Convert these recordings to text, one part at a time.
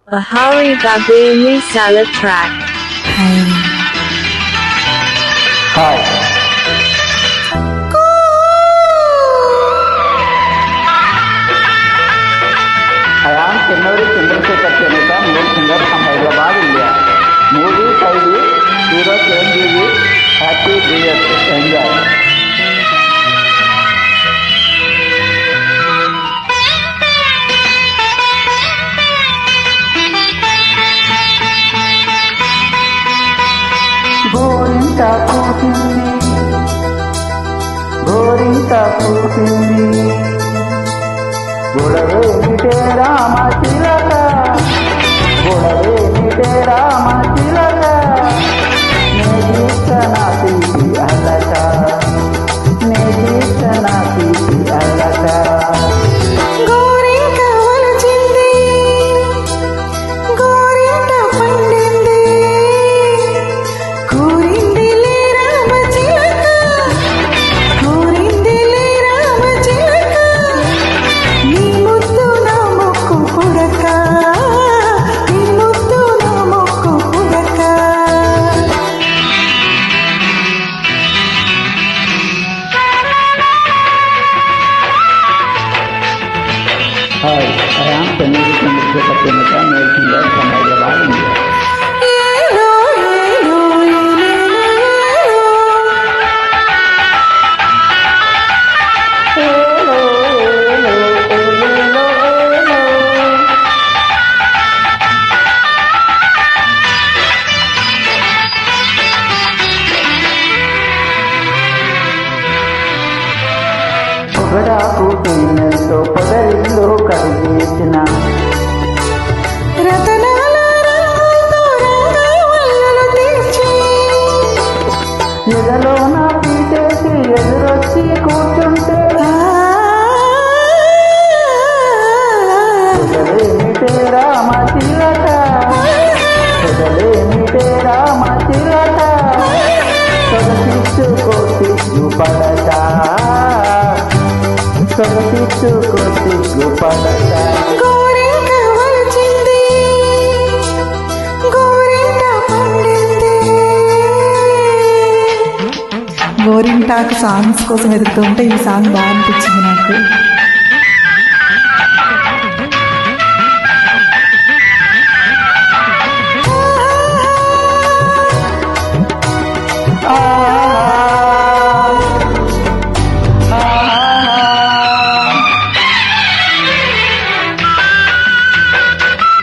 Bahari Babeli Salad Track. Hi I am Chennai Chandrasekhar Cheneta, male singer from Hyderabad, India. Movie title, Hero Chiranjeevi, Happy New Year, enjoy. గోరింట పూసింది గొడవేమిటే రామ చిలక గొడవేమిటే రామ చిలక నేదీక్ష నా తీసి అల్లక నేదీక్ష నా తీసి అల్లక Hi, I am Chennai Chandrasekhar Cheneta, male singer from Hyderabad, India. పొగడాకు తేనెలతో పొదరిల్లు కడిగేసిన ఎదలో నా పీటేసి ఎదురొచ్చి కూర్చుంటే ఎదలేమిటే రామ చిలక ఎదలేమిటే రామ చిలక సొగసిచ్చుకోసి పడక సొగసిచ్చుకోసి పడక గోరింటాకు సాంగ్స్ కోసం ఎదుగుతుంటే ఈ సాంగ్ బాగా అనిపించింది నాకు.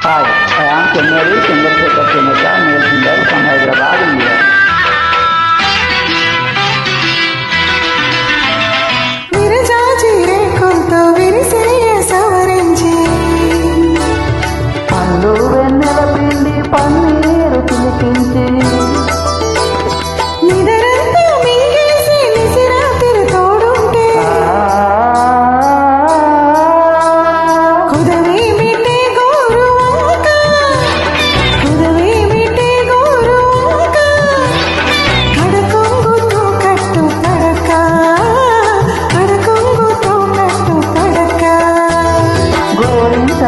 Hi I am Chennai Chandrasekhar చెన్నెట, male singer from Hyderabad, India. పండు వెన్నెల పిండి పన్నీరు చిలికించి గోరింట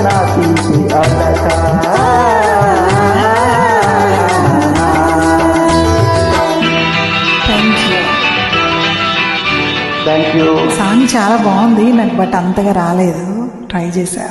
నా తీసి అల్లక థ్యాంక్ యూ. సాంగ్ చాలా బాగుంది నాకు, బట్ అంతగా రాలేదు, ట్రై చేశా.